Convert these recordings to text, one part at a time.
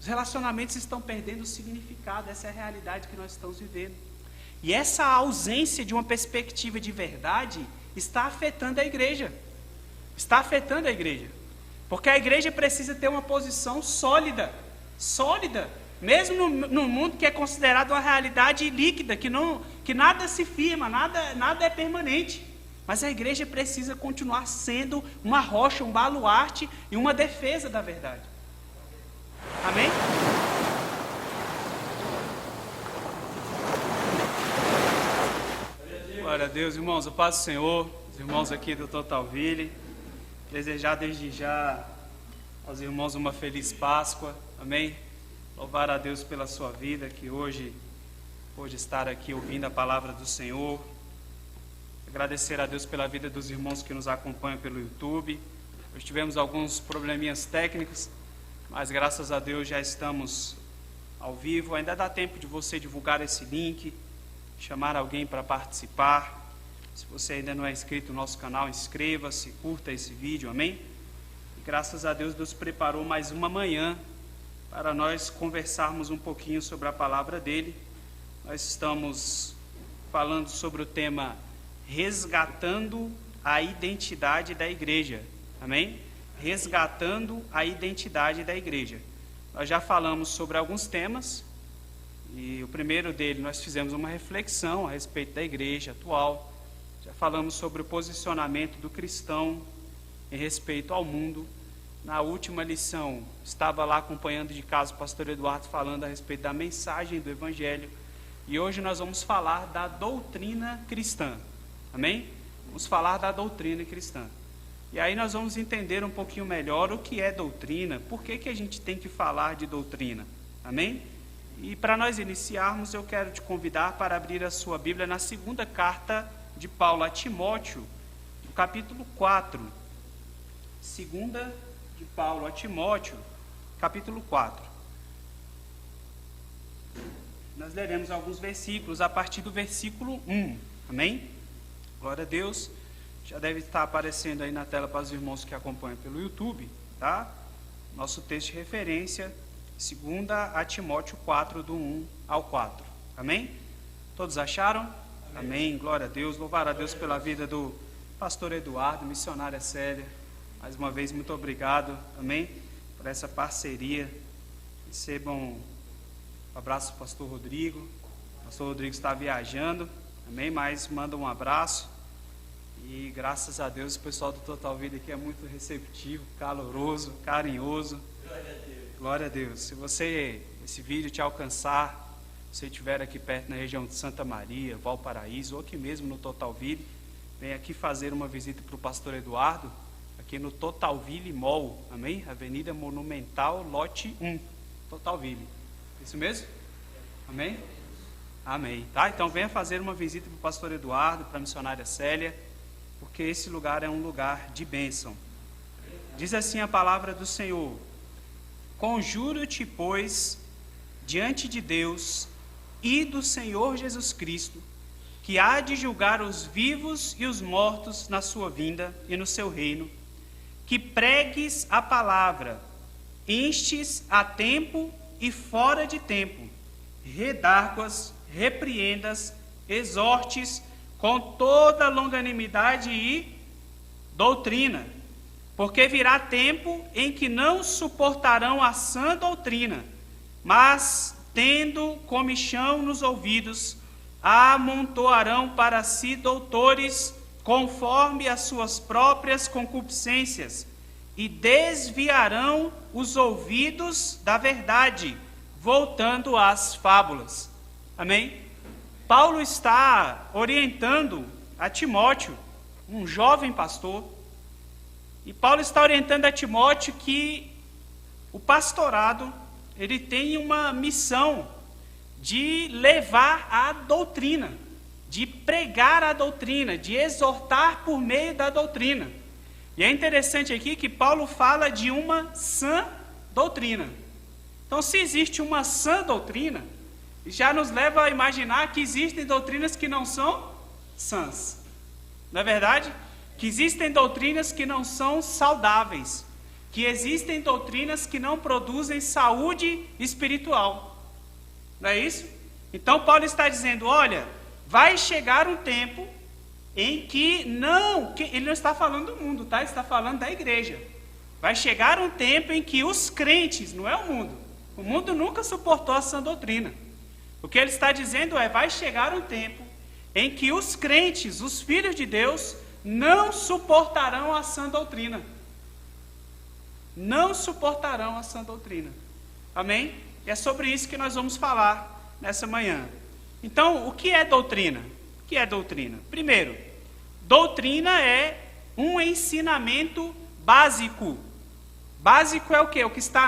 Os relacionamentos estão perdendo o significado, essa é a realidade que nós estamos vivendo. E essa ausência de uma perspectiva de verdade está afetando a igreja. Está afetando a igreja. Porque a igreja precisa ter uma posição sólida, mesmo no mundo que é considerado uma realidade líquida, que nada se firma, nada é permanente. Mas a igreja precisa continuar sendo uma rocha, um baluarte e uma defesa da verdade. Amém? Glória a Deus, irmãos, a paz do Senhor, os irmãos aqui do Totalville. Desejar desde já aos irmãos uma feliz Páscoa, amém? Louvar a Deus pela sua vida, que hoje pôde estar aqui ouvindo a palavra do Senhor. Agradecer a Deus pela vida dos irmãos que nos acompanham pelo YouTube. Hoje tivemos alguns probleminhas técnicos, mas graças a Deus já estamos ao vivo. Ainda dá tempo de você divulgar esse link, chamar alguém para participar. Se você ainda não é inscrito no nosso canal, inscreva-se, curta esse vídeo, amém? E graças a Deus, Deus preparou mais uma manhã para nós conversarmos um pouquinho sobre a palavra dele. Nós estamos falando sobre o tema resgatando a identidade da igreja, amém? Resgatando a identidade da igreja. Nós já falamos sobre alguns temas, e o primeiro dele nós fizemos uma reflexão a respeito da igreja atual. Já falamos sobre o posicionamento do cristão em respeito ao mundo. Na última lição, estava lá acompanhando de casa o pastor Eduardo falando a respeito da mensagem do Evangelho. E hoje nós vamos falar da doutrina cristã. Amém? Vamos falar da doutrina cristã. E aí nós vamos entender um pouquinho melhor o que é doutrina, por que a gente tem que falar de doutrina. Amém? E para nós iniciarmos, eu quero te convidar para abrir a sua Bíblia na segunda carta de Paulo a Timóteo, no capítulo 4. Segunda de Paulo a Timóteo, capítulo 4. Nós leremos alguns versículos a partir do versículo 1. Amém? Glória a Deus. Já deve estar aparecendo aí na tela para os irmãos que acompanham pelo YouTube, tá? Nosso texto de referência, 2 a Timóteo 4, do 1 ao 4. Amém? Todos acharam? Amém, glória a Deus, louvar a Deus pela vida do pastor Eduardo, missionária Célia. Mais uma vez, muito obrigado, amém, por essa parceria. Recebam um abraço do pastor Rodrigo. O pastor Rodrigo está viajando, amém, mas manda um abraço. E graças a Deus, o pessoal do Total Vida aqui é muito receptivo, caloroso, carinhoso. Glória a Deus. Se esse vídeo te alcançar, se você estiver aqui perto na região de Santa Maria, Valparaíso, ou aqui mesmo no Totalville, vem aqui fazer uma visita para o pastor Eduardo, aqui no Totalville Mall, amém? Avenida Monumental, lote 1, Totalville. Isso mesmo? Amém? Amém. Tá? Então venha fazer uma visita para o pastor Eduardo, para a missionária Célia, porque esse lugar é um lugar de bênção. Diz assim a palavra do Senhor: conjuro-te, pois, diante de Deus e do Senhor Jesus Cristo, que há de julgar os vivos e os mortos na sua vinda e no seu reino, que pregues a palavra, instes a tempo e fora de tempo, redarguas, repreendas, exortes com toda longanimidade e doutrina, porque virá tempo em que não suportarão a sã doutrina, mas, tendo comichão nos ouvidos, amontoarão para si doutores conforme as suas próprias concupiscências, e desviarão os ouvidos da verdade, voltando às fábulas. Amém? Paulo está orientando a Timóteo, um jovem pastor, e Paulo está orientando a Timóteo que o pastorado, ele tem uma missão de levar a doutrina, de pregar a doutrina, de exortar por meio da doutrina. E é interessante aqui que Paulo fala de uma sã doutrina. Então, se existe uma sã doutrina, já nos leva a imaginar que existem doutrinas que não são sãs. Não é verdade? Que existem doutrinas que não são saudáveis. que existem doutrinas que não produzem saúde espiritual. Não é isso? Então Paulo está dizendo, olha, vai chegar um tempo em que ele não está falando do mundo, tá? Ele está falando da igreja. Vai chegar um tempo em que os crentes, não é o mundo nunca suportou a sã doutrina. O que ele está dizendo é, vai chegar um tempo em que os crentes, os filhos de Deus, não suportarão a sã doutrina. Não suportarão a sã doutrina. Amém? E é sobre isso que nós vamos falar nessa manhã. Então, o que é doutrina? O que é doutrina? Primeiro, doutrina é um ensinamento básico. Básico é o quê? O que está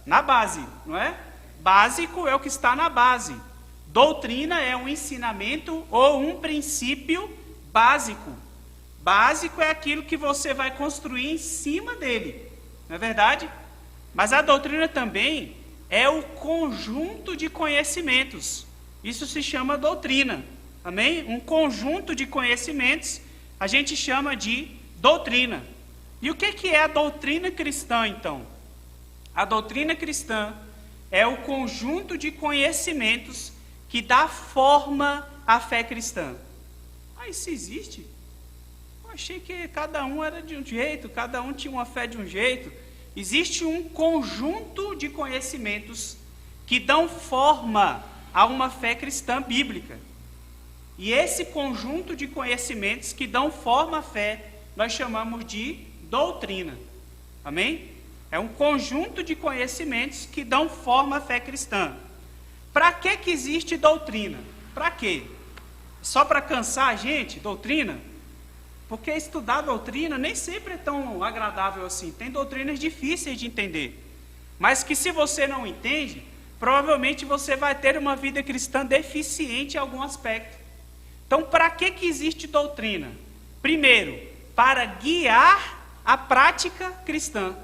na base, não é? Básico é o que está na base. Doutrina é um ensinamento ou um princípio básico. Básico é aquilo que você vai construir em cima dele, não é verdade? Mas a doutrina também é o conjunto de conhecimentos. Isso se chama doutrina, amém? Um conjunto de conhecimentos a gente chama de doutrina. E o que é a doutrina cristã, então? A doutrina cristã é o conjunto de conhecimentos que dá forma à fé cristã. Ah, isso existe? Eu achei que cada um era de um jeito, cada um tinha uma fé de um jeito. Existe um conjunto de conhecimentos que dão forma a uma fé cristã bíblica. E esse conjunto de conhecimentos que dão forma à fé, nós chamamos de doutrina. Amém? É um conjunto de conhecimentos que dão forma à fé cristã. Para que existe doutrina? Para quê? Só para cansar a gente, doutrina? Porque estudar doutrina nem sempre é tão agradável assim. Tem doutrinas difíceis de entender. Mas que se você não entende, provavelmente você vai ter uma vida cristã deficiente em algum aspecto. Então, para que existe doutrina? Primeiro, para guiar a prática cristã.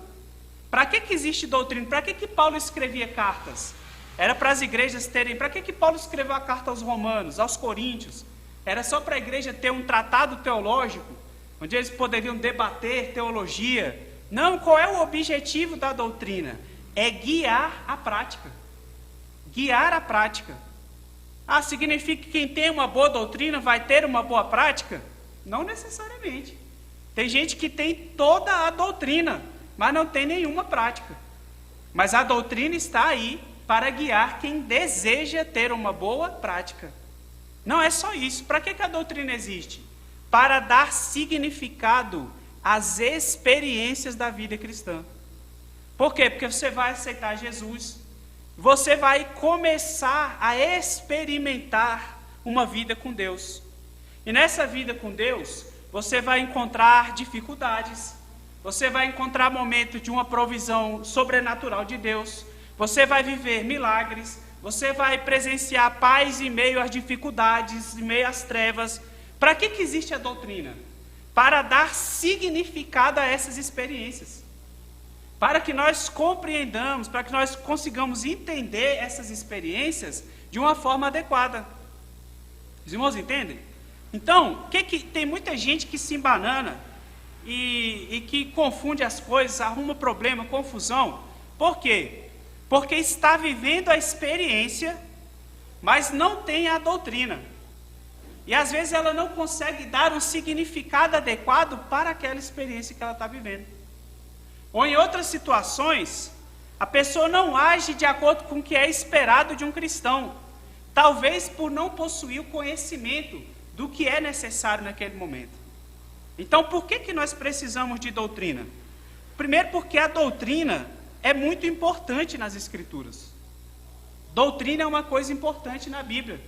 Para que existe doutrina? Para que Paulo escrevia cartas? Era para as igrejas terem... Para que Paulo escreveu a carta aos romanos, aos coríntios? Era só para a igreja ter um tratado teológico, onde eles poderiam debater teologia. Não, qual é o objetivo da doutrina? É guiar a prática. Guiar a prática. Ah, significa que quem tem uma boa doutrina vai ter uma boa prática? Não necessariamente. Tem gente que tem toda a doutrina, mas não tem nenhuma prática. Mas a doutrina está aí para guiar quem deseja ter uma boa prática. Não é só isso. Para que a doutrina existe? Para dar significado às experiências da vida cristã. Por quê? Porque você vai aceitar Jesus, você vai começar a experimentar uma vida com Deus. E nessa vida com Deus, você vai encontrar dificuldades, você vai encontrar momentos de uma provisão sobrenatural de Deus, você vai viver milagres, você vai presenciar paz em meio às dificuldades, em meio às trevas. Para que existe a doutrina? Para dar significado a essas experiências. Para que nós compreendamos, para que nós consigamos entender essas experiências de uma forma adequada. Os irmãos entendem? Então, tem muita gente que se embanana e que confunde as coisas, arruma problema, confusão. Por quê? Porque está vivendo a experiência, mas não tem a doutrina. E às vezes ela não consegue dar um significado adequado para aquela experiência que ela está vivendo. Ou em outras situações, a pessoa não age de acordo com o que é esperado de um cristão. Talvez por não possuir o conhecimento do que é necessário naquele momento. Então, por que nós precisamos de doutrina? Primeiro, porque a doutrina é muito importante nas Escrituras. Doutrina é uma coisa importante na Bíblia.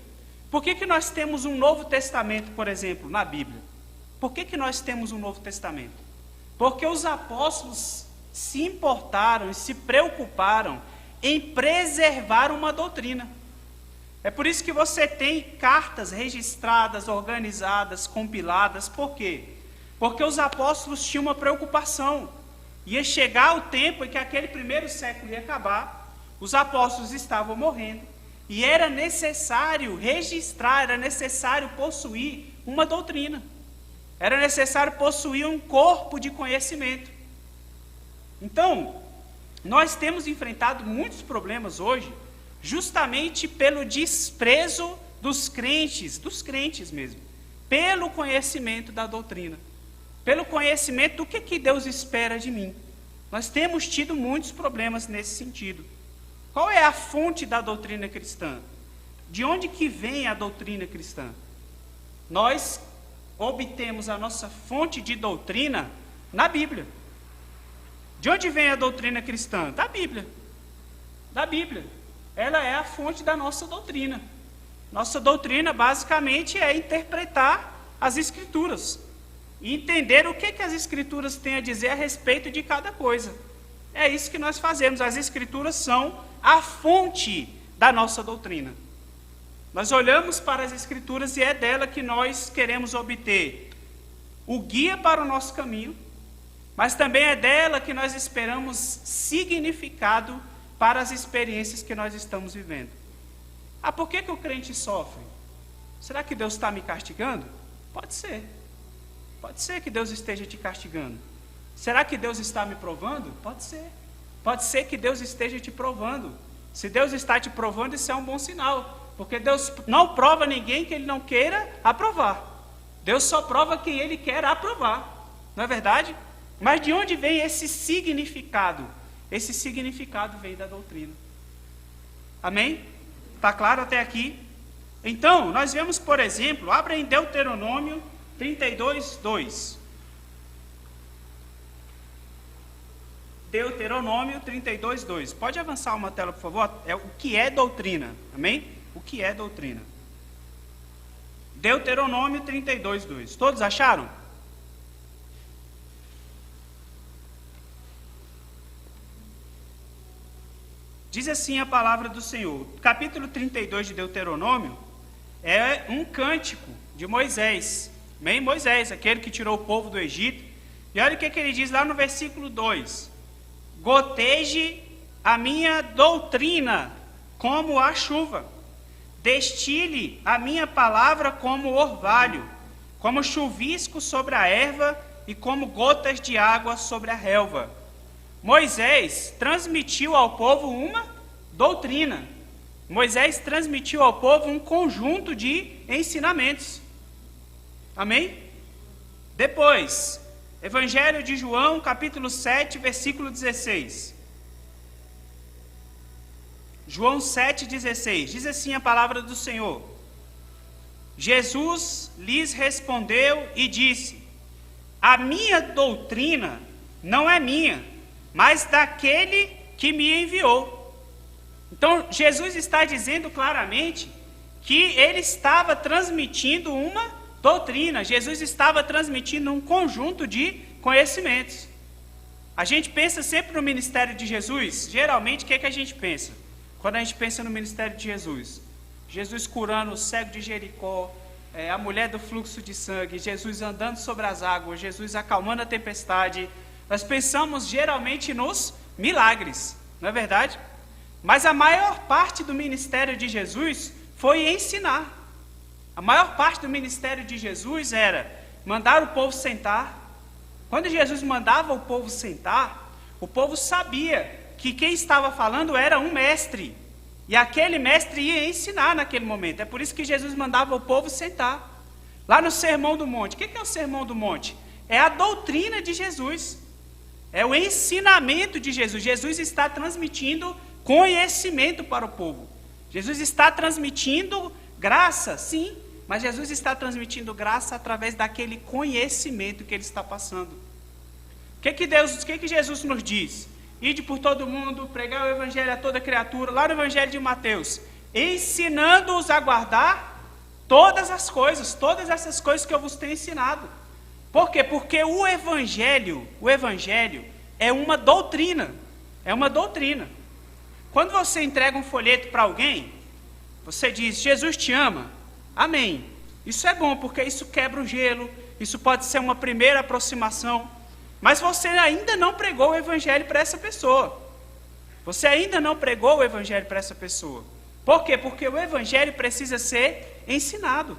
Por que nós temos um Novo Testamento, por exemplo, na Bíblia? Por que nós temos um Novo Testamento? Porque os apóstolos se importaram e se preocuparam em preservar uma doutrina. É por isso que você tem cartas registradas, organizadas, compiladas. Por quê? Porque os apóstolos tinham uma preocupação. Ia chegar o tempo em que aquele primeiro século ia acabar, os apóstolos estavam morrendo, e era necessário registrar, era necessário possuir uma doutrina. Era necessário possuir um corpo de conhecimento. Então, nós temos enfrentado muitos problemas hoje, justamente pelo desprezo dos crentes mesmo, pelo conhecimento da doutrina, pelo conhecimento do que Deus espera de mim. Nós temos tido muitos problemas nesse sentido. Qual é a fonte da doutrina cristã? De onde que vem a doutrina cristã? Nós obtemos a nossa fonte de doutrina na Bíblia. De onde vem a doutrina cristã? Da Bíblia. Da Bíblia. Ela é a fonte da nossa doutrina. Nossa doutrina, basicamente, é interpretar as Escrituras e entender o que as Escrituras têm a dizer a respeito de cada coisa. É isso que nós fazemos. As Escrituras são a fonte da nossa doutrina. Nós olhamos para as Escrituras e é dela que nós queremos obter o guia para o nosso caminho, mas também é dela que nós esperamos significado para as experiências que nós estamos vivendo. Ah, por que o crente sofre? Será que Deus está me castigando? Pode ser. Pode ser que Deus esteja te castigando. Será que Deus está me provando? Pode ser. Pode ser que Deus esteja te provando. Se Deus está te provando, isso é um bom sinal. Porque Deus não prova ninguém que Ele não queira aprovar. Deus só prova quem Ele quer aprovar. Não é verdade? Mas de onde vem esse significado? Esse significado vem da doutrina. Amém? Está claro até aqui? Então, nós vemos, por exemplo, abra em Deuteronômio 32, 2. Deuteronômio 32, 2. Pode avançar uma tela, por favor? É o que é doutrina. Amém? O que é doutrina? Deuteronômio 32, 2. Todos acharam? Diz assim a palavra do Senhor. Capítulo 32 de Deuteronômio é um cântico de Moisés. Amém? Moisés, aquele que tirou o povo do Egito. E olha o que ele diz lá no versículo 2. Goteje a minha doutrina como a chuva. Destile a minha palavra como orvalho, como chuvisco sobre a erva e como gotas de água sobre a relva. Moisés transmitiu ao povo uma doutrina. Moisés transmitiu ao povo um conjunto de ensinamentos. Amém? Depois, Evangelho de João, capítulo 7, versículo 16. João 7,16. Diz assim a palavra do Senhor. Jesus lhes respondeu e disse: a minha doutrina não é minha, mas daquele que me enviou. Então, Jesus está dizendo claramente que ele estava transmitindo uma doutrina. Jesus estava transmitindo um conjunto de conhecimentos. A gente pensa sempre no ministério de Jesus. Geralmente, o que a gente pensa? Quando a gente pensa no ministério de Jesus? Jesus curando o cego de Jericó, a mulher do fluxo de sangue, Jesus andando sobre as águas, Jesus acalmando a tempestade. Nós pensamos geralmente nos milagres, não é verdade? Mas a maior parte do ministério de Jesus foi ensinar. A maior parte do ministério de Jesus era mandar o povo sentar. Quando Jesus mandava o povo sentar, o povo sabia que quem estava falando era um mestre. E aquele mestre ia ensinar naquele momento. É por isso que Jesus mandava o povo sentar. Lá no Sermão do Monte. O que é o Sermão do Monte? É a doutrina de Jesus. É o ensinamento de Jesus. Jesus está transmitindo conhecimento para o povo. Jesus está transmitindo graça, sim, mas Jesus está transmitindo graça através daquele conhecimento que ele está passando. O que Jesus nos diz? Ide por todo mundo, pregar o evangelho a toda criatura, lá no evangelho de Mateus, ensinando-os a guardar todas essas coisas que eu vos tenho ensinado. Por quê? Porque o evangelho é uma doutrina. É uma doutrina. Quando você entrega um folheto para alguém, você diz: Jesus te ama. Amém. Isso é bom, porque isso quebra o gelo. Isso pode ser uma primeira aproximação. Mas você ainda não pregou o evangelho para essa pessoa. Você ainda não pregou o evangelho para essa pessoa. Por quê? Porque o evangelho precisa ser ensinado.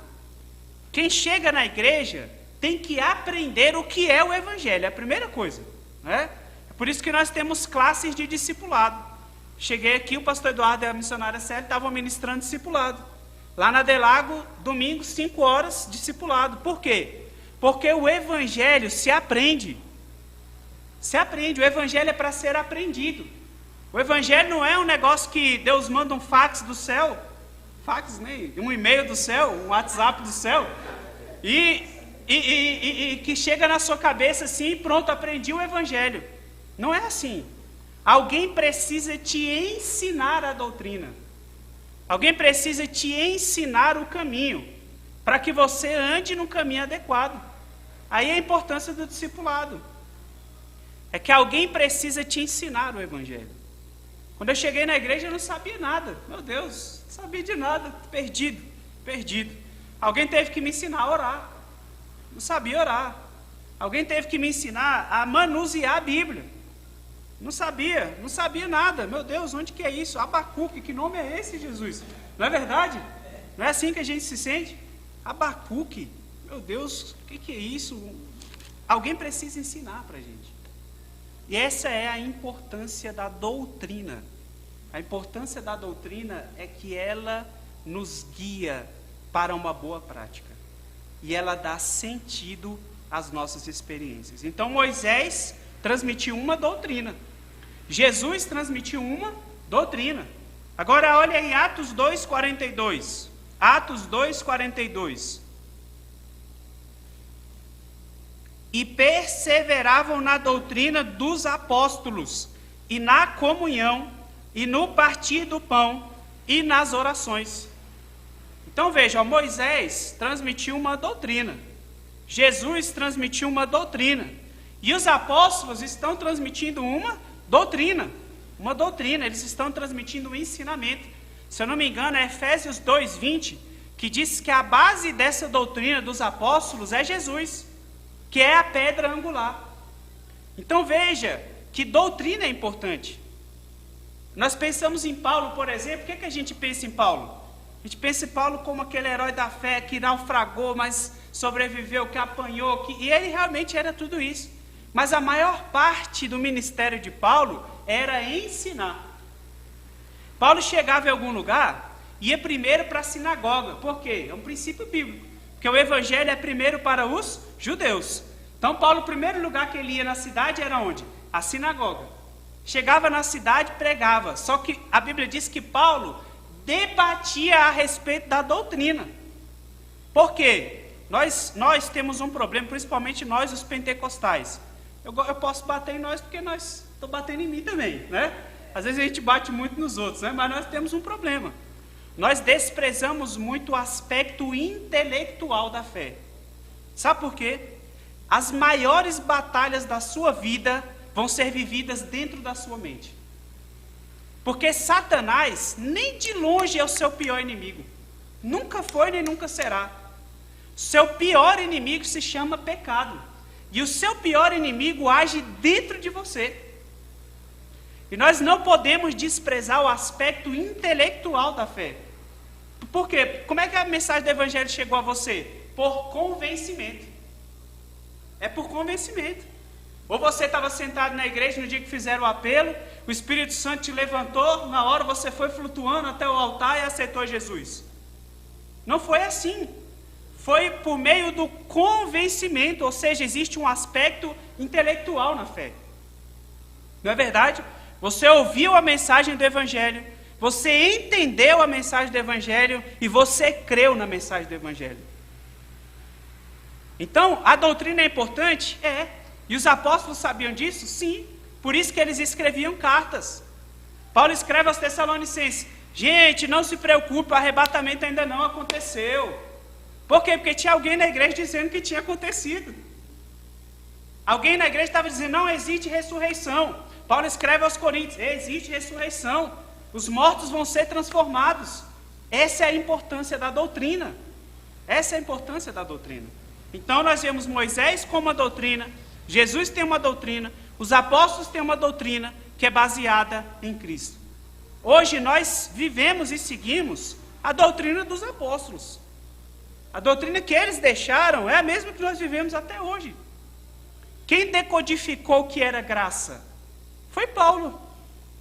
Quem chega na igreja tem que aprender o que é o evangelho. É a primeira coisa, né? A Por isso que nós temos classes de discipulado. Cheguei aqui, o pastor Eduardo e a missionária Célia estavam ministrando discipulado. Lá na Delago, domingo, 5 horas, discipulado. Por quê? Porque o evangelho se aprende. Se aprende, o evangelho é para ser aprendido. O evangelho não é um negócio que Deus manda um fax do céu, fax, né? Um e-mail do céu, um WhatsApp do céu, e que chega na sua cabeça assim, pronto, aprendi o evangelho. Não é assim. Alguém precisa te ensinar a doutrina. Alguém precisa te ensinar o caminho, para que você ande no caminho adequado. Aí a importância do discipulado. É que alguém precisa te ensinar o evangelho. Quando eu cheguei na igreja eu não sabia nada. Meu Deus, não sabia de nada, perdido. Alguém teve que me ensinar a orar. Não sabia orar. Alguém teve que me ensinar a manusear a Bíblia. Não sabia nada. Meu Deus, onde que é isso? Abacuque, que nome é esse, Jesus? Não é verdade? Não é assim que a gente se sente? Abacuque, meu Deus, o que é isso? Alguém precisa ensinar para a gente. E essa é a importância da doutrina. A importância da doutrina é que ela nos guia para uma boa prática. E ela dá sentido às nossas experiências. Então Moisés transmitiu uma doutrina. Jesus transmitiu uma doutrina. Agora olha em Atos 2:42. Atos 2:42. E perseveravam na doutrina dos apóstolos, e na comunhão, e no partir do pão, e nas orações. Então veja, Moisés transmitiu uma doutrina, Jesus transmitiu uma doutrina, e os apóstolos estão transmitindo uma doutrina, eles estão transmitindo um ensinamento. Se eu não me engano, é Efésios 2:20, que diz que a base dessa doutrina dos apóstolos é Jesus, que é a pedra angular. Então veja que doutrina é importante. Nós pensamos em Paulo, por exemplo. O que a gente pensa em Paulo? A gente pensa em Paulo como aquele herói da fé que naufragou, mas sobreviveu, que apanhou, e ele realmente era tudo isso. Mas a maior parte do ministério de Paulo era ensinar. Paulo chegava em algum lugar, ia primeiro para a sinagoga. Por quê? É um princípio bíblico. Porque o evangelho é primeiro para os judeus. Então Paulo, o primeiro lugar que ele ia na cidade era onde? A sinagoga. Chegava na cidade, pregava. Só que a Bíblia diz que Paulo debatia a respeito da doutrina. Por quê? Nós temos um problema, principalmente nós, os pentecostais. Eu posso bater em nós porque estou batendo em mim também, né? Às vezes a gente bate muito nos outros, né? Mas nós temos um problema. Nós desprezamos muito o aspecto intelectual da fé. Sabe por quê? As maiores batalhas da sua vida vão ser vividas dentro da sua mente. Porque Satanás, nem de longe, é o seu pior inimigo. Nunca foi nem nunca será. Seu pior inimigo se chama pecado. E o seu pior inimigo age dentro de você. E nós não podemos desprezar o aspecto intelectual da fé. Por quê? Como é que a mensagem do evangelho chegou a você? Por convencimento. É por convencimento. Ou você estava sentado na igreja no dia que fizeram o apelo, o Espírito Santo te levantou, na hora você foi flutuando até o altar e aceitou Jesus. Não foi assim. Foi por meio do convencimento, ou seja, existe um aspecto intelectual na fé. Não é verdade? Você ouviu a mensagem do evangelho, você entendeu a mensagem do evangelho e você creu na mensagem do evangelho. Então, a doutrina é importante? É. E os apóstolos sabiam disso? Sim. Por isso que eles escreviam cartas. Paulo escreve aos Tessalonicenses: gente, não se preocupe, o arrebatamento ainda não aconteceu. Por quê? Porque tinha alguém na igreja dizendo que tinha acontecido. Alguém na igreja estava dizendo: não existe ressurreição. Paulo escreve aos Coríntios: existe ressurreição. Os mortos vão ser transformados. Essa é a importância da doutrina. Essa é a importância da doutrina. Então nós vemos Moisés com uma doutrina, Jesus tem uma doutrina, os apóstolos têm uma doutrina que é baseada em Cristo. Hoje nós vivemos e seguimos a doutrina dos apóstolos. A doutrina que eles deixaram é a mesma que nós vivemos até hoje. Quem decodificou o que era graça? Foi Paulo.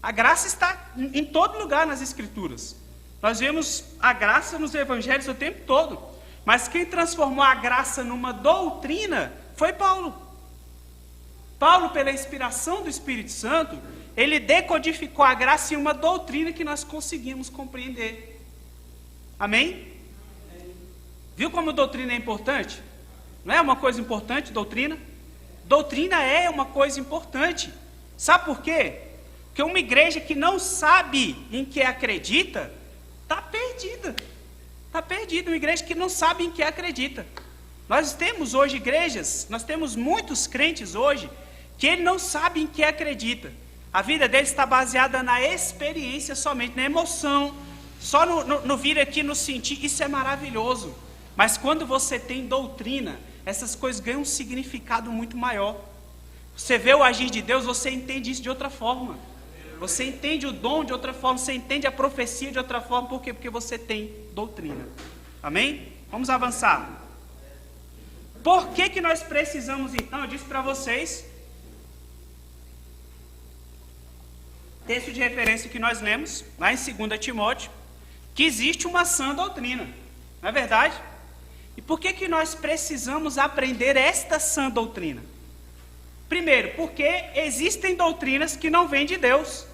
A graça está em todo lugar nas Escrituras. Nós vemos a graça nos evangelhos o tempo todo. Mas quem transformou a graça numa doutrina foi Paulo. Paulo, pela inspiração do Espírito Santo, ele decodificou a graça em uma doutrina que nós conseguimos compreender. Amém? Viu como doutrina é importante? Não é uma coisa importante, doutrina? Doutrina é uma coisa importante. Sabe por quê? Porque uma igreja que não sabe em que acredita, está perdida. Está perdida. Uma igreja que não sabe em que acredita. Nós temos hoje igrejas, nós temos muitos crentes hoje, que ele não sabe em que acredita. A vida dele está baseada na experiência somente, na emoção. Só no vir aqui, no sentir, isso é maravilhoso. Mas quando você tem doutrina, essas coisas ganham um significado muito maior. Você vê o agir de Deus, você entende isso de outra forma. Você entende o dom de outra forma, você entende a profecia de outra forma. Por quê? Porque você tem doutrina. Amém? Vamos avançar. Por que nós precisamos, então? Eu disse para vocês, texto de referência que nós lemos, lá em 2 Timóteo, que existe uma sã doutrina. Não é verdade? E por que nós precisamos aprender esta sã doutrina? Primeiro, porque existem doutrinas que não vêm de Deus,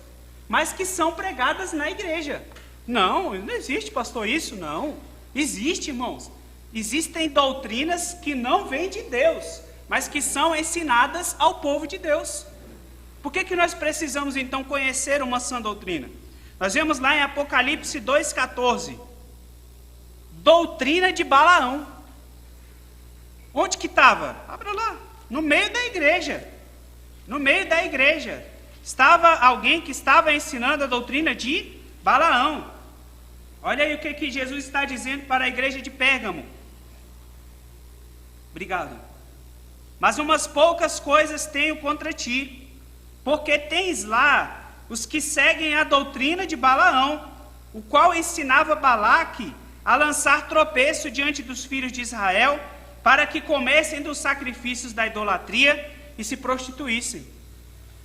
mas que são pregadas na igreja. Não existe, pastor, isso não. Existe, irmãos. Existem doutrinas que não vêm de Deus, mas que são ensinadas ao povo de Deus. Por que nós precisamos, então, conhecer uma sã doutrina? Nós vemos lá em Apocalipse 2,14. Doutrina de Balaão. Onde que estava? Abra lá. No meio da igreja. No meio da igreja. Estava alguém que estava ensinando a doutrina de Balaão. Olha aí o que Jesus está dizendo para a igreja de Pérgamo. Obrigado. Mas umas poucas coisas tenho contra ti, porque tens lá os que seguem a doutrina de Balaão, o qual ensinava Balaque a lançar tropeço diante dos filhos de Israel, para que comessem dos sacrifícios da idolatria e se prostituíssem.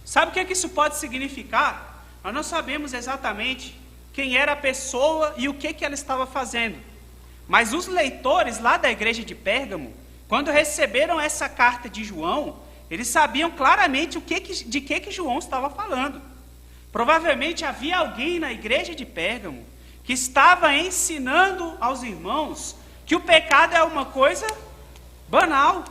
Sabe o que isso pode significar? Nós não sabemos exatamente quem era a pessoa e o que ela estava fazendo. Mas os leitores lá da igreja de Pérgamo, quando receberam essa carta de João, eles sabiam claramente de que João estava falando. Provavelmente havia alguém na igreja de Pérgamo que estava ensinando aos irmãos que o pecado é uma coisa banal.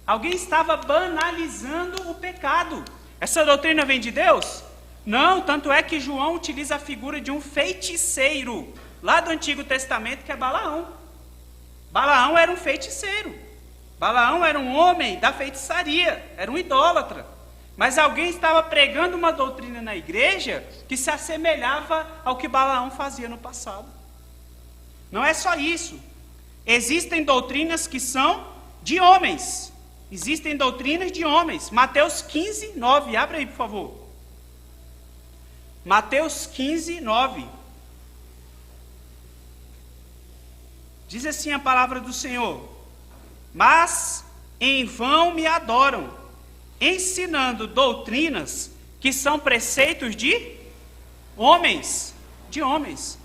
Alguém estava banalizando o pecado. Essa doutrina vem de Deus? Não, tanto é que João utiliza a figura de um feiticeiro, lá do Antigo Testamento, que é Balaão. Balaão era um feiticeiro. Balaão era um homem da feitiçaria, era um idólatra. Mas alguém estava pregando uma doutrina na igreja que se assemelhava ao que Balaão fazia no passado. Não é só isso. Existem doutrinas que são de homens. Existem doutrinas de homens. Mateus 15, 9. Abre aí, por favor. Mateus 15, 9. Diz assim a palavra do Senhor: mas em vão me adoram, ensinando doutrinas que são preceitos de homens. De homens.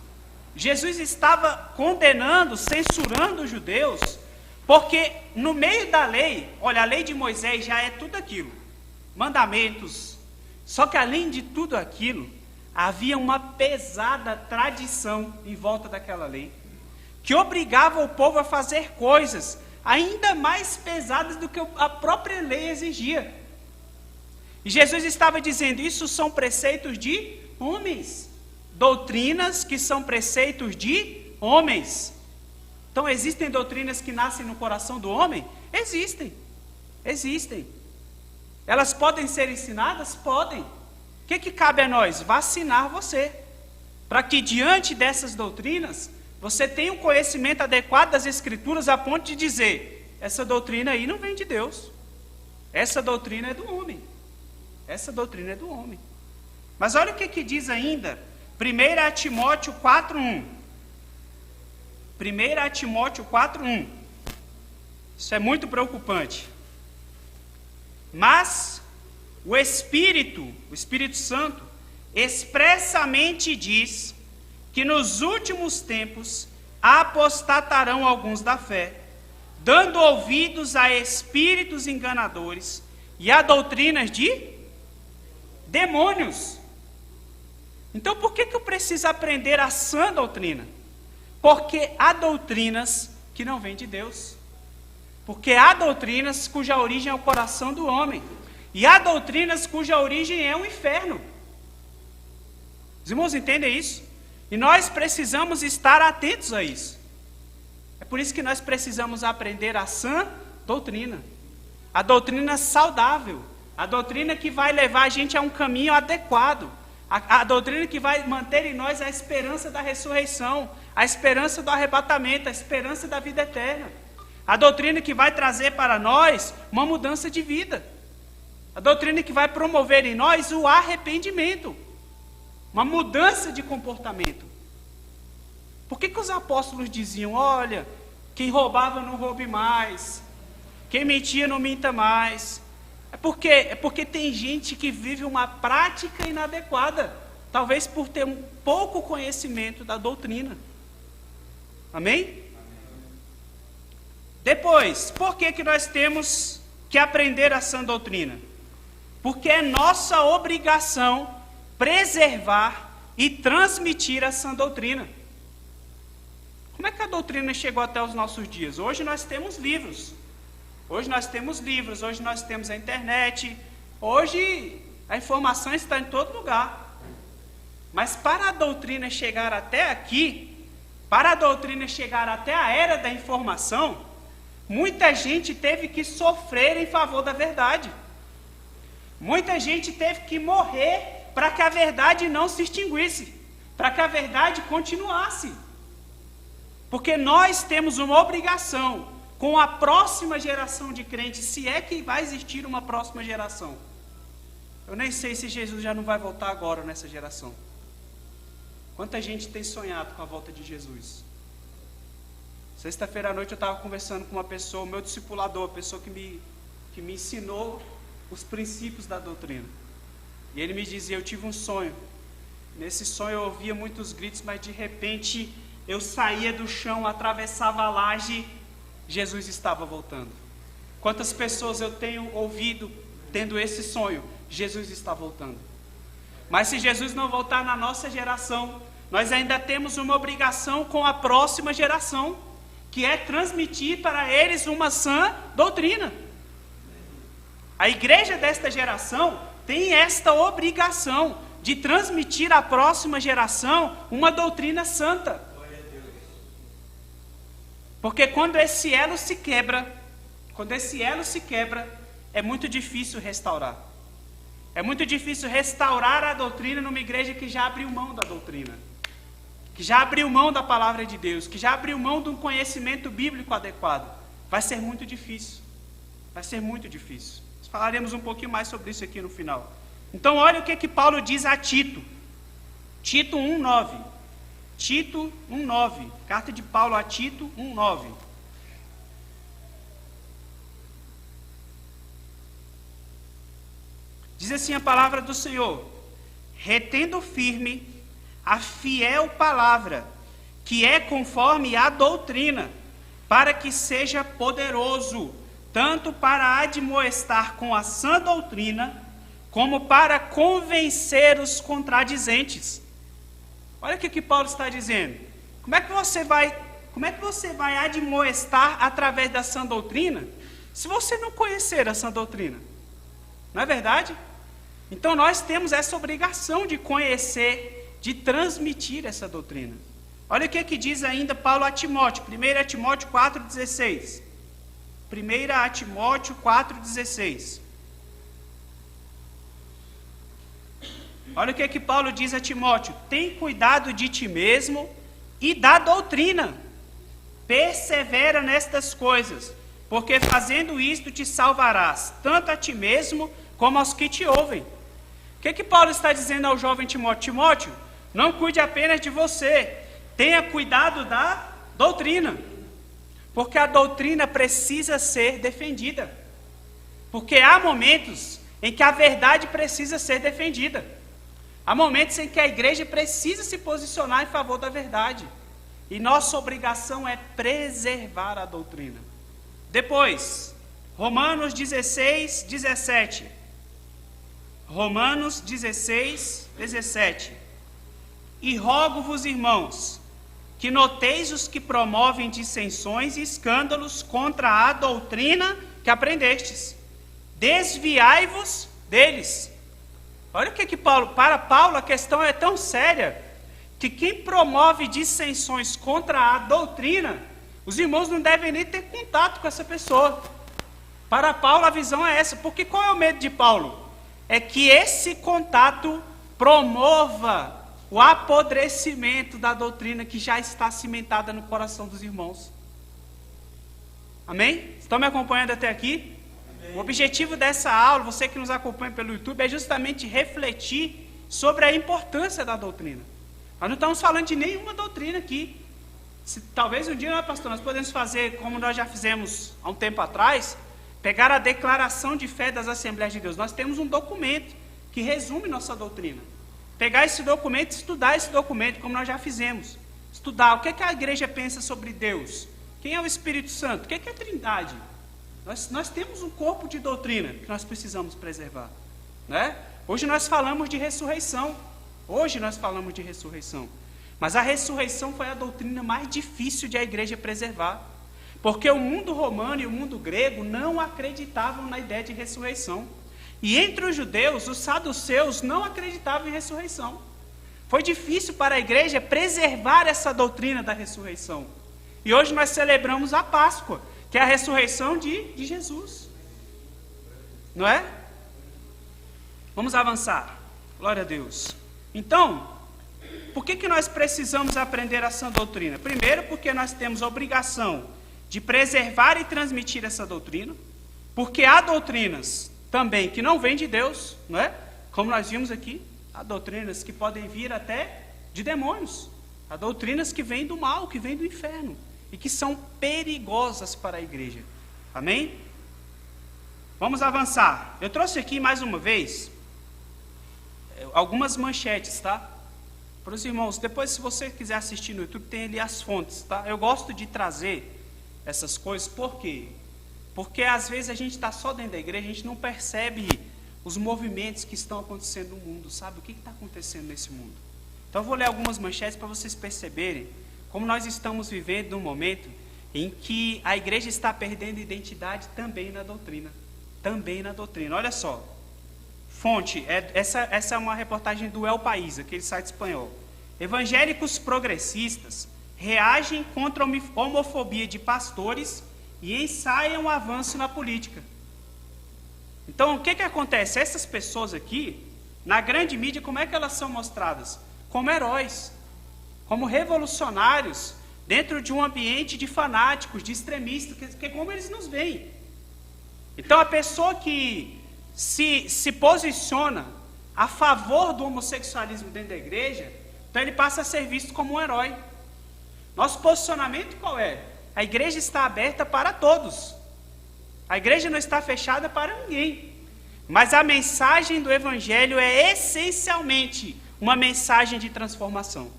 Jesus estava condenando, censurando os judeus, porque no meio da lei, olha, a lei de Moisés já é tudo aquilo, mandamentos. Só que além de tudo aquilo, havia uma pesada tradição em volta daquela lei, que obrigava o povo a fazer coisas ainda mais pesadas do que a própria lei exigia. E Jesus estava dizendo, isso são preceitos de homens, doutrinas que são preceitos de homens. Então existem doutrinas que nascem no coração do homem? Existem. Elas podem ser ensinadas? Podem. O que cabe a nós? Vacinar você, para que diante dessas doutrinas, você tenha um conhecimento adequado das Escrituras a ponto de dizer, essa doutrina aí não vem de Deus, essa doutrina é do homem, essa doutrina é do homem. Mas olha o que diz ainda, 1 Timóteo 4:1. 1 Timóteo 4:1. Isso é muito preocupante. Mas o Espírito Santo, expressamente diz que nos últimos tempos apostatarão alguns da fé, dando ouvidos a espíritos enganadores e a doutrinas de demônios. Então, por que eu preciso aprender a sã doutrina? Porque há doutrinas que não vêm de Deus. Porque há doutrinas cuja origem é o coração do homem. E há doutrinas cuja origem é o inferno. Os irmãos entendem isso? E nós precisamos estar atentos a isso. É por isso que nós precisamos aprender a sã doutrina. A doutrina saudável. A doutrina que vai levar a gente a um caminho adequado. A doutrina que vai manter em nós a esperança da ressurreição, a esperança do arrebatamento, a esperança da vida eterna. A doutrina que vai trazer para nós uma mudança de vida. A doutrina que vai promover em nós o arrependimento. Uma mudança de comportamento. Por que os apóstolos diziam, olha, quem roubava não roube mais, quem mentia não minta mais? É porque tem gente que vive uma prática inadequada, talvez por ter um pouco conhecimento da doutrina. Amém? Depois, por que nós temos que aprender a sã doutrina? Porque é nossa obrigação preservar e transmitir a sã doutrina. Como é que a doutrina chegou até os nossos dias? Hoje nós temos livros. Hoje nós temos a internet. Hoje a informação está em todo lugar. Mas para a doutrina chegar até aqui, para a doutrina chegar até a era da informação, muita gente teve que sofrer em favor da verdade. Muita gente teve que morrer para que a verdade não se extinguisse, para que a verdade continuasse. Porque nós temos uma obrigação com a próxima geração de crentes, se é que vai existir uma próxima geração. Eu nem sei se Jesus já não vai voltar agora nessa geração. Quanta gente tem sonhado com a volta de Jesus? Sexta-feira à noite eu estava conversando com uma pessoa, o meu discipulador, a pessoa que me ensinou os princípios da doutrina. E ele me dizia, eu tive um sonho. Nesse sonho eu ouvia muitos gritos, mas de repente eu saía do chão, atravessava a laje, Jesus estava voltando. Quantas pessoas eu tenho ouvido tendo esse sonho? Jesus está voltando. Mas se Jesus não voltar na nossa geração, nós ainda temos uma obrigação com a próxima geração, que é transmitir para eles uma sã doutrina. A igreja desta geração tem esta obrigação de transmitir à próxima geração uma doutrina santa. Porque quando esse elo se quebra, é muito difícil restaurar. É muito difícil restaurar a doutrina numa igreja que já abriu mão da doutrina, que já abriu mão da palavra de Deus, que já abriu mão de um conhecimento bíblico adequado. Vai ser muito difícil. Vai ser muito difícil. Nós falaremos um pouquinho mais sobre isso aqui no final. Então, olha o que Paulo diz a Tito. Tito 1:9. Tito 1:9, carta de Paulo a Tito 1:9. Diz assim a palavra do Senhor: retendo firme a fiel palavra, que é conforme a doutrina, para que seja poderoso, tanto para admoestar com a sã doutrina, como para convencer os contradizentes. Olha o que Paulo está dizendo. Como é que você vai admoestar através da sã doutrina, se você não conhecer a sã doutrina? Não é verdade? Então nós temos essa obrigação de conhecer, de transmitir essa doutrina. Olha o que diz ainda Paulo a Timóteo, 1 Timóteo 4,16. 1 Timóteo 4,16. Olha o que Paulo diz a Timóteo: tem cuidado de ti mesmo e da doutrina, persevera nestas coisas, porque fazendo isto te salvarás, tanto a ti mesmo como aos que te ouvem. O que Paulo está dizendo ao jovem Timóteo? Timóteo, não cuide apenas de você, tenha cuidado da doutrina, porque a doutrina precisa ser defendida, porque há momentos em que a verdade precisa ser defendida. Há momentos em que a igreja precisa se posicionar em favor da verdade. E nossa obrigação é preservar a doutrina. Depois, Romanos 16, 17. Romanos 16, 17. E rogo-vos, irmãos, que noteis os que promovem dissensões e escândalos contra a doutrina que aprendestes. Desviai-vos deles. Olha o que Paulo... Para Paulo, a questão é tão séria que quem promove dissensões contra a doutrina, os irmãos não devem nem ter contato com essa pessoa. Para Paulo, a visão é essa. Porque qual é o medo de Paulo? É que esse contato promova o apodrecimento da doutrina que já está cimentada no coração dos irmãos. Amém? Estão me acompanhando até aqui? Amém. O objetivo dessa aula, você que nos acompanha pelo YouTube, é justamente refletir sobre a importância da doutrina. Nós não estamos falando de nenhuma doutrina aqui. Talvez um dia, pastor, nós podemos fazer como nós já fizemos há um tempo atrás, pegar a declaração de fé das Assembleias de Deus. Nós temos um documento que resume nossa doutrina. Pegar esse documento e estudar esse documento, como nós já fizemos. Estudar o que a igreja pensa sobre Deus. Quem é o Espírito Santo? O que é a Trindade? Nós temos um corpo de doutrina que nós precisamos preservar. Né? Hoje nós falamos de ressurreição. Mas a ressurreição foi a doutrina mais difícil de a igreja preservar. Porque o mundo romano e o mundo grego não acreditavam na ideia de ressurreição. E entre os judeus, os saduceus não acreditavam em ressurreição. Foi difícil para a igreja preservar essa doutrina da ressurreição. E hoje nós celebramos a Páscoa, que é a ressurreição de Jesus. Não é? Vamos avançar. Glória a Deus. Então, por que nós precisamos aprender a sã doutrina? Primeiro, porque nós temos a obrigação de preservar e transmitir essa doutrina. Porque há doutrinas também que não vêm de Deus, não é? Como nós vimos aqui, há doutrinas que podem vir até de demônios. Há doutrinas que vêm do mal, que vêm do inferno. E que são perigosas para a igreja. Amém? Vamos avançar. Eu trouxe aqui mais uma vez algumas manchetes, tá? Para os irmãos, depois se você quiser assistir no YouTube, tem ali as fontes, tá? Eu gosto de trazer essas coisas, por quê? Porque às vezes a gente está só dentro da igreja, a gente não percebe os movimentos que estão acontecendo no mundo, sabe? O que está acontecendo nesse mundo? Então eu vou ler algumas manchetes para vocês perceberem como nós estamos vivendo num momento em que a igreja está perdendo identidade também na doutrina. Também na doutrina. Olha só. Fonte, essa é uma reportagem do El País, aquele site espanhol. Evangélicos progressistas reagem contra a homofobia de pastores e ensaiam o avanço na política. Então, o que acontece? Essas pessoas aqui, na grande mídia, como é que elas são mostradas? Como heróis, como revolucionários, dentro de um ambiente de fanáticos, de extremistas, que é como eles nos veem. Então, a pessoa que se posiciona a favor do homossexualismo dentro da igreja, então ele passa a ser visto como um herói. Nosso posicionamento qual é? A igreja está aberta para todos. A igreja não está fechada para ninguém. Mas a mensagem do Evangelho é essencialmente uma mensagem de transformação.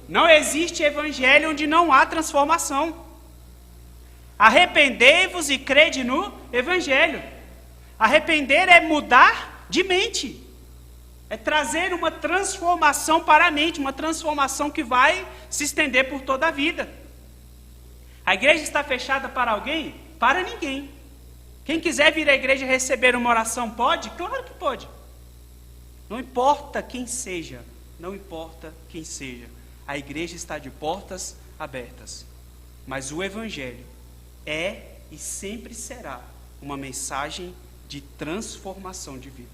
Não existe evangelho onde não há transformação. Arrependei-vos e crede no Evangelho. Arrepender é mudar de mente. É trazer uma transformação para a mente, uma transformação que vai se estender por toda a vida. A igreja está fechada para alguém? Para ninguém. Quem quiser vir à igreja receber uma oração, pode? Claro que pode. Não importa quem seja, não importa quem seja. A igreja está de portas abertas. Mas o Evangelho é e sempre será uma mensagem de transformação de vida.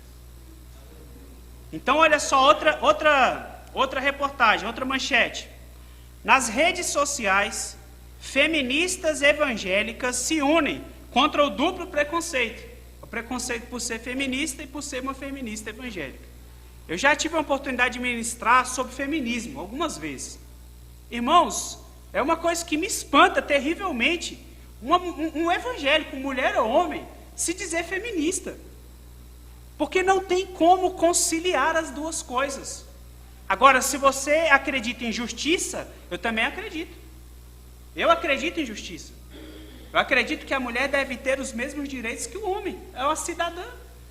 Então, olha só, outra reportagem, outra manchete. Nas redes sociais, feministas evangélicas se unem contra o duplo preconceito. O preconceito por ser feminista e por ser uma feminista evangélica. Eu já tive a oportunidade de ministrar sobre feminismo algumas vezes. Irmãos, é uma coisa que me espanta terrivelmente. Um evangélico, mulher ou homem, se dizer feminista. Porque não tem como conciliar as duas coisas. Agora, se você acredita em justiça, eu também acredito. Eu acredito em justiça. Eu acredito que a mulher deve ter os mesmos direitos que o homem. É uma cidadã.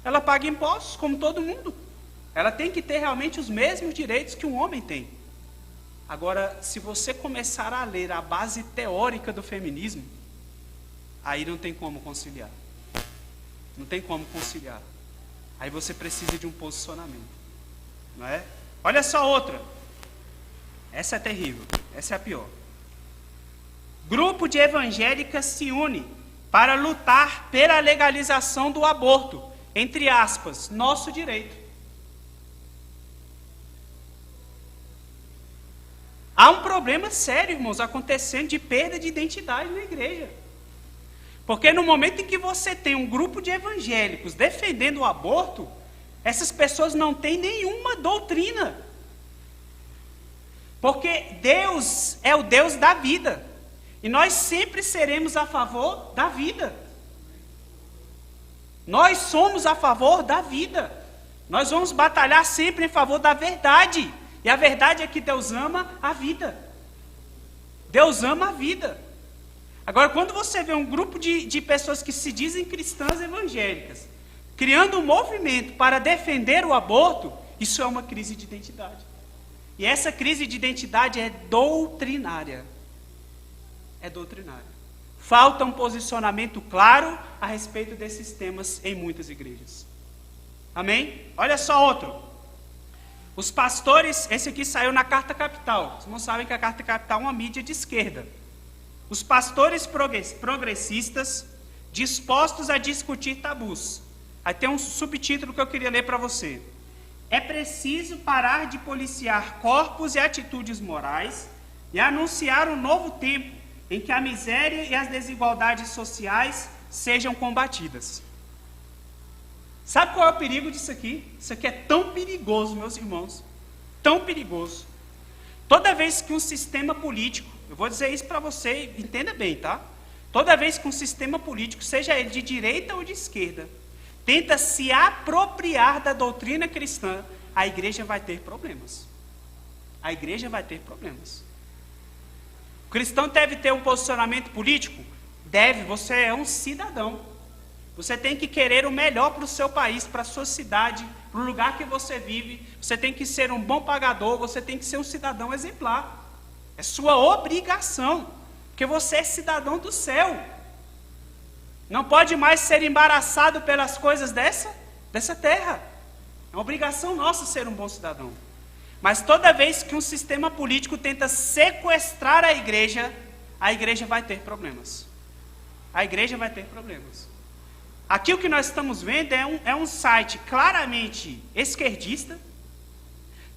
Ela paga impostos como todo mundo. Ela tem que ter realmente os mesmos direitos que um homem tem. Agora, se você começar a ler a base teórica do feminismo, aí não tem como conciliar. Não tem como conciliar. Aí você precisa de um posicionamento. Não é? Olha só outra. Essa é terrível. Essa é a pior. Grupo de evangélicas se une para lutar pela legalização do aborto. Entre aspas, nosso direito. Há um problema sério, irmãos, acontecendo de perda de identidade na igreja. Porque no momento em que você tem um grupo de evangélicos defendendo o aborto, essas pessoas não têm nenhuma doutrina. Porque Deus é o Deus da vida. E nós sempre seremos a favor da vida. Nós somos a favor da vida. Nós vamos batalhar sempre em favor da verdade. E a verdade é que Deus ama a vida. Deus ama a vida. Agora, quando você vê um grupo de pessoas que se dizem cristãs evangélicas, criando um movimento para defender o aborto, isso é uma crise de identidade. E essa crise de identidade é doutrinária. É doutrinária. Falta um posicionamento claro a respeito desses temas em muitas igrejas. Amém? Olha só outro. Os pastores, esse aqui saiu na Carta Capital. Vocês não sabem que a Carta Capital é uma mídia de esquerda. Os pastores progressistas dispostos a discutir tabus. Aí tem um subtítulo que eu queria ler para você. É preciso parar de policiar corpos e atitudes morais e anunciar um novo tempo em que a miséria e as desigualdades sociais sejam combatidas. Sabe qual é o perigo disso aqui? Isso aqui é tão perigoso, meus irmãos, tão perigoso. Toda vez que um sistema político, eu vou dizer isso para você, entenda bem, tá? Toda vez que um sistema político, seja ele de direita ou de esquerda, tenta se apropriar da doutrina cristã, a igreja vai ter problemas. A igreja vai ter problemas. O cristão deve ter um posicionamento político? Deve, você é um cidadão. Você tem que querer o melhor para o seu país, para a sua cidade, para o lugar que você vive. Você tem que ser um bom pagador, você tem que ser um cidadão exemplar. É sua obrigação, porque você é cidadão do céu. Não pode mais ser embaraçado pelas coisas dessa terra. É uma obrigação nossa ser um bom cidadão. Mas toda vez que um sistema político tenta sequestrar a igreja vai ter problemas. A igreja vai ter problemas. Aqui o que nós estamos vendo é um site claramente esquerdista,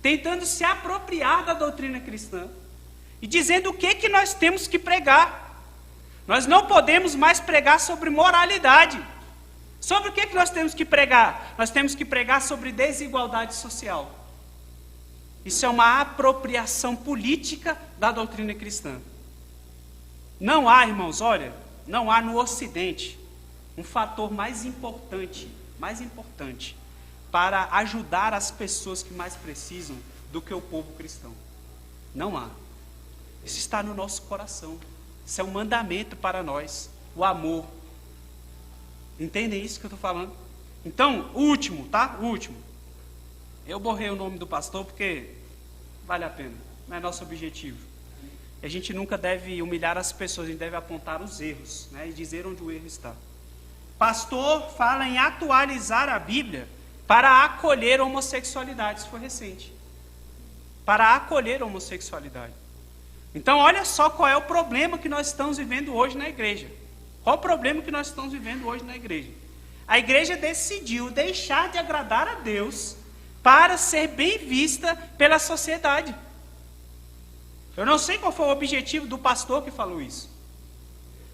tentando se apropriar da doutrina cristã e dizendo o que nós temos que pregar. Nós não podemos mais pregar sobre moralidade. Sobre o que nós temos que pregar? Nós temos que pregar sobre desigualdade social. Isso é uma apropriação política da doutrina cristã. Não há, irmãos, olha, não há no Ocidente um fator mais importante para ajudar as pessoas que mais precisam do que o povo cristão. Não há. Isso está no nosso coração. Isso é um mandamento para nós, o amor. Entendem isso que eu estou falando? Então, o último, tá? O último. Eu borrei o nome do pastor porque vale a pena, não é nosso objetivo. A gente nunca deve humilhar as pessoas, a gente deve apontar os erros, né, e dizer onde o erro está. Pastor fala em atualizar a Bíblia para acolher a homossexualidade, isso foi recente. Para acolher a homossexualidade. Então, olha só qual é o problema que nós estamos vivendo hoje na igreja. Qual o problema que nós estamos vivendo hoje na igreja? A igreja decidiu deixar de agradar a Deus para ser bem vista pela sociedade. Eu não sei qual foi o objetivo do pastor que falou isso.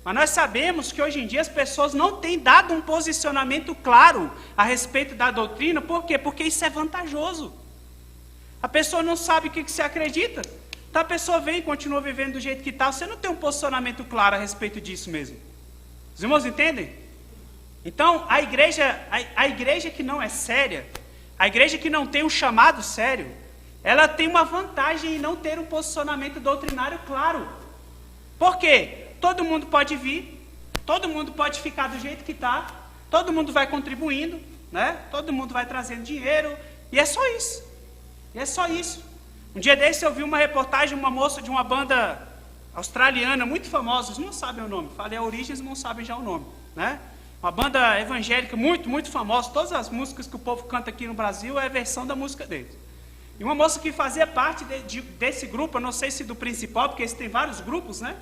Mas nós sabemos que hoje em dia as pessoas não têm dado um posicionamento claro a respeito da doutrina. Por quê? Porque isso é vantajoso. A pessoa não sabe o que você acredita. Então a pessoa vem e continua vivendo do jeito que está. Você não tem um posicionamento claro a respeito disso mesmo. Os irmãos entendem? Então, a igreja que não é séria, a igreja que não tem um chamado sério, ela tem uma vantagem em não ter um posicionamento doutrinário claro. Por quê? Todo mundo pode vir, todo mundo pode ficar do jeito que está, todo mundo vai contribuindo, né? Todo mundo vai trazendo dinheiro, e é só isso. E é só isso. Um dia desse eu vi uma reportagem, uma moça de uma banda australiana muito famosa, vocês não sabem o nome, falei a origem, não sabem já o nome, né? Uma banda evangélica muito, muito famosa, todas as músicas que o povo canta aqui no Brasil é a versão da música deles. E uma moça que fazia parte desse grupo, eu não sei se do principal, porque eles têm vários grupos, né?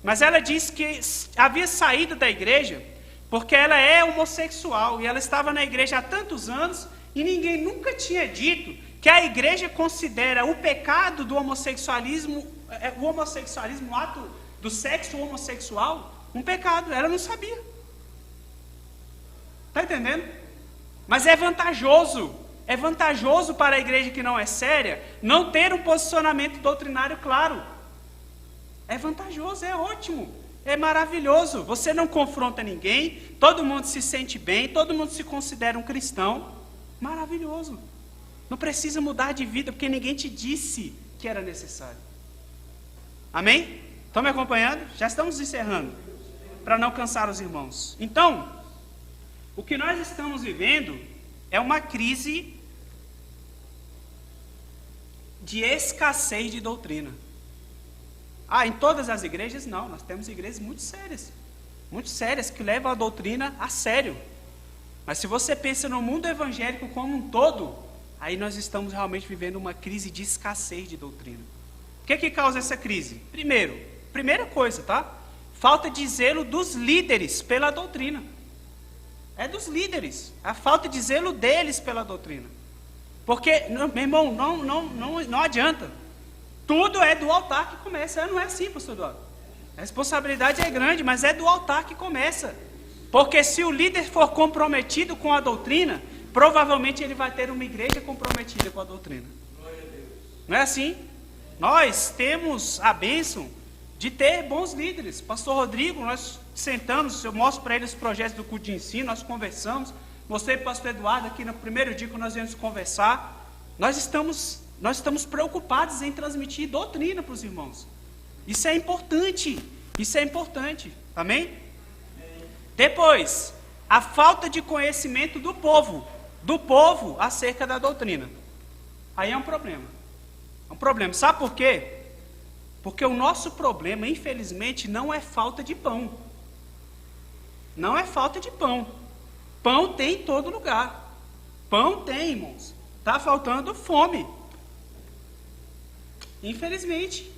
Mas ela disse que havia saído da igreja porque ela é homossexual e ela estava na igreja há tantos anos e ninguém nunca tinha dito que a igreja considera o pecado do homossexualismo, o ato do sexo homossexual, um pecado. Ela não sabia. Está entendendo? Mas é vantajoso para a igreja que não é séria não ter um posicionamento doutrinário claro. É vantajoso, é ótimo, é maravilhoso. Você não confronta ninguém, todo mundo se sente bem, todo mundo se considera um cristão. Maravilhoso. Não precisa mudar de vida, porque ninguém te disse que era necessário. Amém? Estão me acompanhando? Já estamos encerrando, para não cansar os irmãos. Então, o que nós estamos vivendo é uma crise de escassez de doutrina. Em todas as igrejas não, nós temos igrejas muito sérias, que levam a doutrina a sério. Mas se você pensa no mundo evangélico como um todo, aí nós estamos realmente vivendo uma crise de escassez de doutrina. O que causa essa crise? Primeira coisa, tá? Falta de zelo dos líderes pela doutrina. É dos líderes, a falta de zelo deles pela doutrina. Porque, meu irmão, não adianta. Tudo é do altar que começa. Não é assim, pastor Eduardo. A responsabilidade é grande, mas é do altar que começa. Porque se o líder for comprometido com a doutrina, provavelmente ele vai ter uma igreja comprometida com a doutrina. Não é assim? Nós temos a bênção de ter bons líderes. Pastor Rodrigo, nós sentamos, eu mostro para ele os projetos do culto de ensino, nós conversamos. Mostrei para o pastor Eduardo aqui no primeiro dia que nós viemos conversar. Nós estamos preocupados em transmitir doutrina para os irmãos. Isso é importante. Amém? Depois, a falta de conhecimento do povo acerca da doutrina. Aí é um problema. Sabe por quê? Porque o nosso problema, infelizmente, não é falta de pão. Não é falta de pão. Pão tem em todo lugar. Pão tem, irmãos. Está faltando fome. Infelizmente.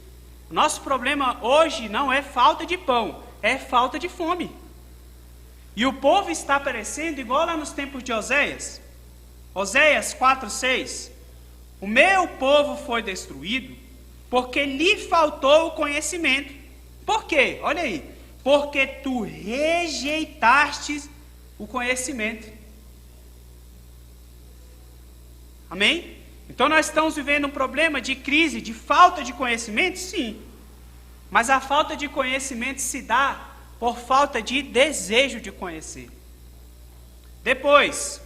Nosso problema hoje não é falta de pão, é falta de fome. E o povo está perecendo igual lá nos tempos de Oséias. Oséias 4:6. O meu povo foi destruído porque lhe faltou o conhecimento. Por quê? Olha aí. Porque tu rejeitastes o conhecimento. Amém? Então nós estamos vivendo um problema de crise, de falta de conhecimento? Sim. Mas a falta de conhecimento se dá por falta de desejo de conhecer. Depois,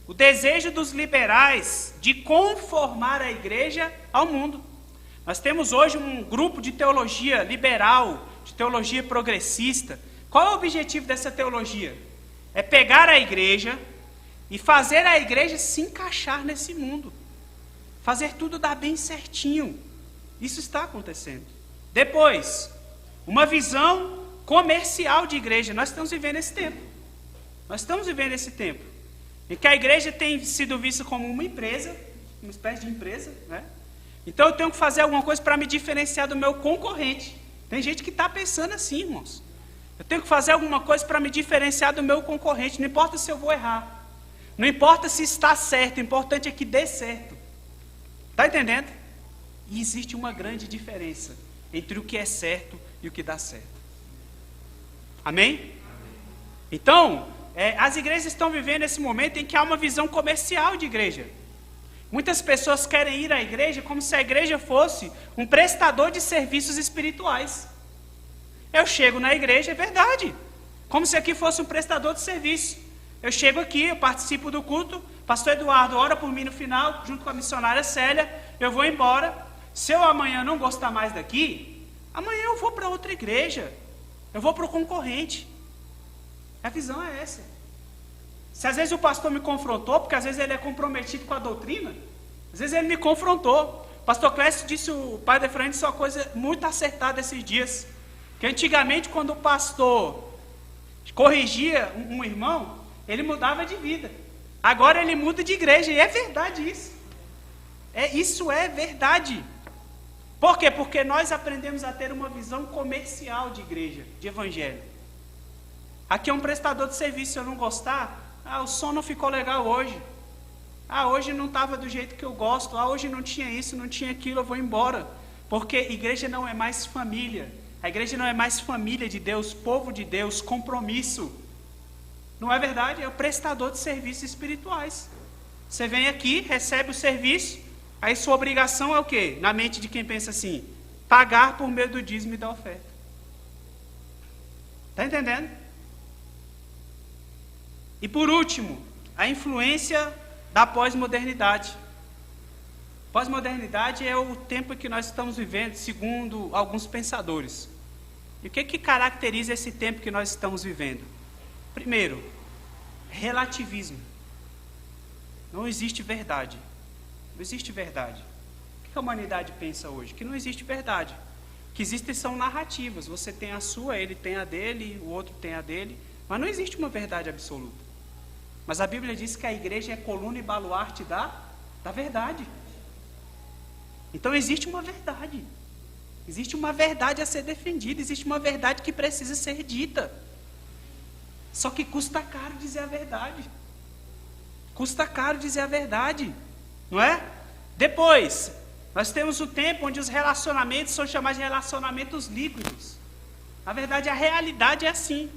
o desejo dos liberais de conformar a igreja ao mundo. Nós temos hoje um grupo de teologia liberal, de teologia progressista. Qual é o objetivo dessa teologia? É pegar a igreja e fazer a igreja se encaixar nesse mundo. Fazer tudo dar bem certinho. Isso está acontecendo. Depois, uma visão comercial de igreja. Nós estamos vivendo esse tempo. Em que a igreja tem sido vista como uma empresa, uma espécie de empresa, né? Então eu tenho que fazer alguma coisa para me diferenciar do meu concorrente. Tem gente que está pensando assim, irmãos. Eu tenho que fazer alguma coisa para me diferenciar do meu concorrente. Não importa se eu vou errar. Não importa se está certo. O importante é que dê certo. Está entendendo? E existe uma grande diferença entre o que é certo e o que dá certo. Amém? Então, as igrejas estão vivendo esse momento em que há uma visão comercial de igreja. Muitas pessoas querem ir à igreja como se a igreja fosse um prestador de serviços espirituais. Eu chego na igreja, é verdade. Como se aqui fosse um prestador de serviço. Eu chego aqui, eu participo do culto, pastor Eduardo ora por mim no final, junto com a missionária Célia, eu vou embora. Se eu amanhã não gostar mais daqui, amanhã eu vou para outra igreja, eu vou para o concorrente. A visão é essa. Se às vezes o pastor me confrontou, porque às vezes ele é comprometido com a doutrina, às vezes ele me confrontou. O pastor Clécio disse, o pai da Efraim disse uma coisa muito acertada esses dias, que antigamente quando o pastor corrigia um irmão, ele mudava de vida. Agora ele muda de igreja, e é verdade isso. Isso é verdade. Por quê? Porque nós aprendemos a ter uma visão comercial de igreja, de evangelho. Aqui é um prestador de serviço, se eu não gostar, o som não ficou legal hoje. Hoje não estava do jeito que eu gosto. Hoje não tinha isso, não tinha aquilo, eu vou embora. Porque igreja não é mais família. A igreja não é mais família de Deus, povo de Deus, compromisso. Não é verdade? É o prestador de serviços espirituais. Você vem aqui, recebe o serviço, aí sua obrigação é o quê? Na mente de quem pensa assim, pagar por meio do dízimo e da oferta. Está entendendo? E por último, a influência da pós-modernidade. Pós-modernidade é o tempo que nós estamos vivendo, segundo alguns pensadores. E o que caracteriza esse tempo que nós estamos vivendo? Primeiro, relativismo. Não existe verdade. Não existe verdade. O que a humanidade pensa hoje? Que não existe verdade. O que existem são narrativas. Você tem a sua, ele tem a dele, o outro tem a dele. Mas não existe uma verdade absoluta. Mas a Bíblia diz que a igreja é coluna e baluarte da verdade. Então existe uma verdade. Existe uma verdade a ser defendida. Existe uma verdade que precisa ser dita. Só que custa caro dizer a verdade. Custa caro dizer a verdade. Não é? Depois, nós temos o tempo onde os relacionamentos são chamados de relacionamentos líquidos. Na verdade, a realidade é assim.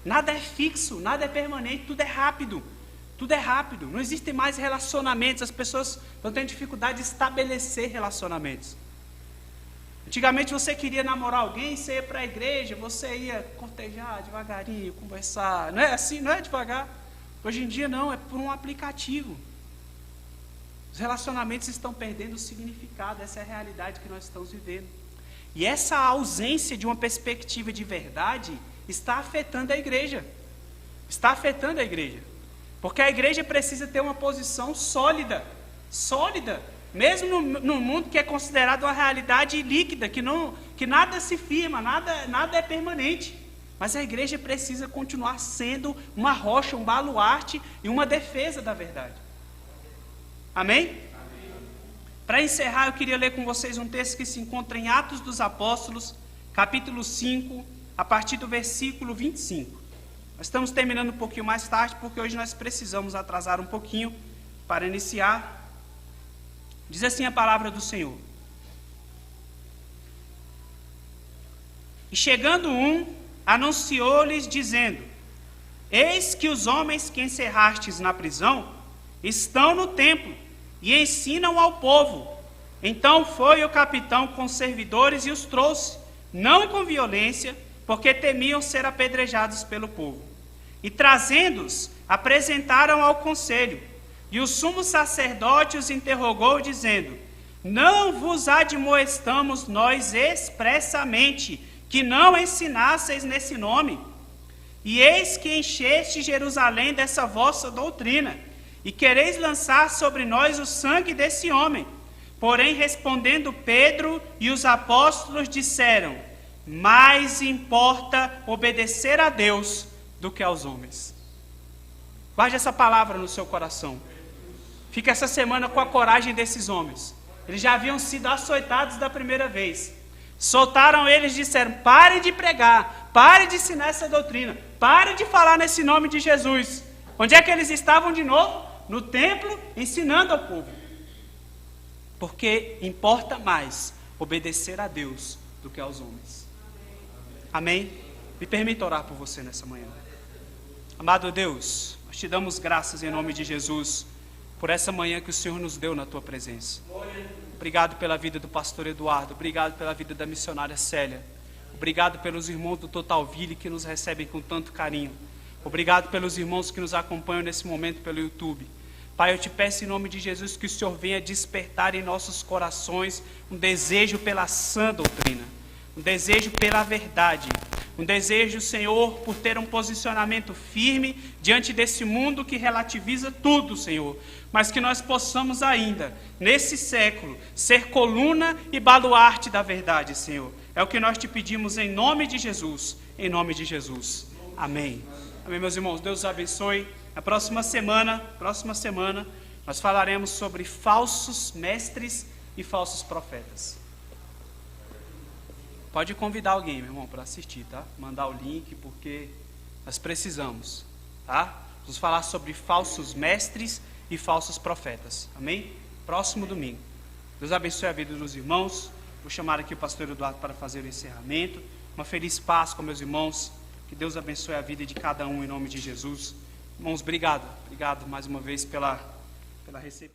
Nada é fixo, nada é permanente, tudo é rápido. Tudo é rápido, não existem mais relacionamentos, as pessoas estão tendo dificuldade de estabelecer relacionamentos. Antigamente você queria namorar alguém, você ia para a igreja, você ia cortejar devagarinho, conversar, não é assim, não é devagar. Hoje em dia não, é por um aplicativo. Os relacionamentos estão perdendo o significado, essa é a realidade que nós estamos vivendo. E essa ausência de uma perspectiva de verdade está afetando a igreja. Está afetando a igreja. Porque a igreja precisa ter uma posição sólida. Sólida. Mesmo no mundo que é considerado uma realidade líquida, que nada se firma, nada é permanente. Mas a igreja precisa continuar sendo uma rocha, um baluarte e uma defesa da verdade. Amém? Para encerrar, eu queria ler com vocês um texto que se encontra em Atos dos Apóstolos, capítulo 5, a partir do versículo 25. Nós estamos terminando um pouquinho mais tarde, porque hoje nós precisamos atrasar um pouquinho para iniciar. Diz assim a palavra do Senhor. E chegando anunciou-lhes dizendo: Eis que os homens que encerrastes na prisão estão no templo e ensinam ao povo. Então foi o capitão com os servidores e os trouxe, não com violência, porque temiam ser apedrejados pelo povo. E trazendo-os, apresentaram ao conselho. E o sumo sacerdote os interrogou, dizendo: Não vos admoestamos nós expressamente, que não ensinasseis nesse nome? E eis que encheste Jerusalém dessa vossa doutrina, e quereis lançar sobre nós o sangue desse homem. Porém, respondendo Pedro e os apóstolos disseram: Mais importa obedecer a Deus do que aos homens. Guarde essa palavra no seu coração. Fica essa semana com a coragem desses homens. Eles já haviam sido açoitados da primeira vez. Soltaram eles e disseram: pare de pregar, pare de ensinar essa doutrina, pare de falar nesse nome de Jesus. Onde é que eles estavam de novo? No templo, ensinando ao povo. Porque importa mais obedecer a Deus do que aos homens. Amém? Me permita orar por você nessa manhã. Amado Deus, nós te damos graças em nome de Jesus por essa manhã que o Senhor nos deu na tua presença. Obrigado pela vida do pastor Eduardo, obrigado pela vida da missionária Célia. Obrigado pelos irmãos do Total Ville que nos recebem com tanto carinho. Obrigado pelos irmãos que nos acompanham nesse momento pelo YouTube. Pai, eu te peço em nome de Jesus que o Senhor venha despertar em nossos corações um desejo pela sã doutrina, um desejo pela verdade, um desejo, Senhor, por ter um posicionamento firme diante desse mundo que relativiza tudo, Senhor, mas que nós possamos ainda, nesse século, ser coluna e baluarte da verdade, Senhor. É o que nós te pedimos em nome de Jesus, em nome de Jesus. Amém. Amém, meus irmãos. Deus os abençoe. Na próxima semana, nós falaremos sobre falsos mestres e falsos profetas. Pode convidar alguém, meu irmão, para assistir, tá? Mandar o link, porque nós precisamos, tá? Vamos falar sobre falsos mestres e falsos profetas. Amém? Próximo domingo. Deus abençoe a vida dos irmãos. Vou chamar aqui o pastor Eduardo para fazer o encerramento. Uma feliz Páscoa, meus irmãos. Que Deus abençoe a vida de cada um em nome de Jesus. Irmãos, obrigado. Obrigado mais uma vez pela recepção.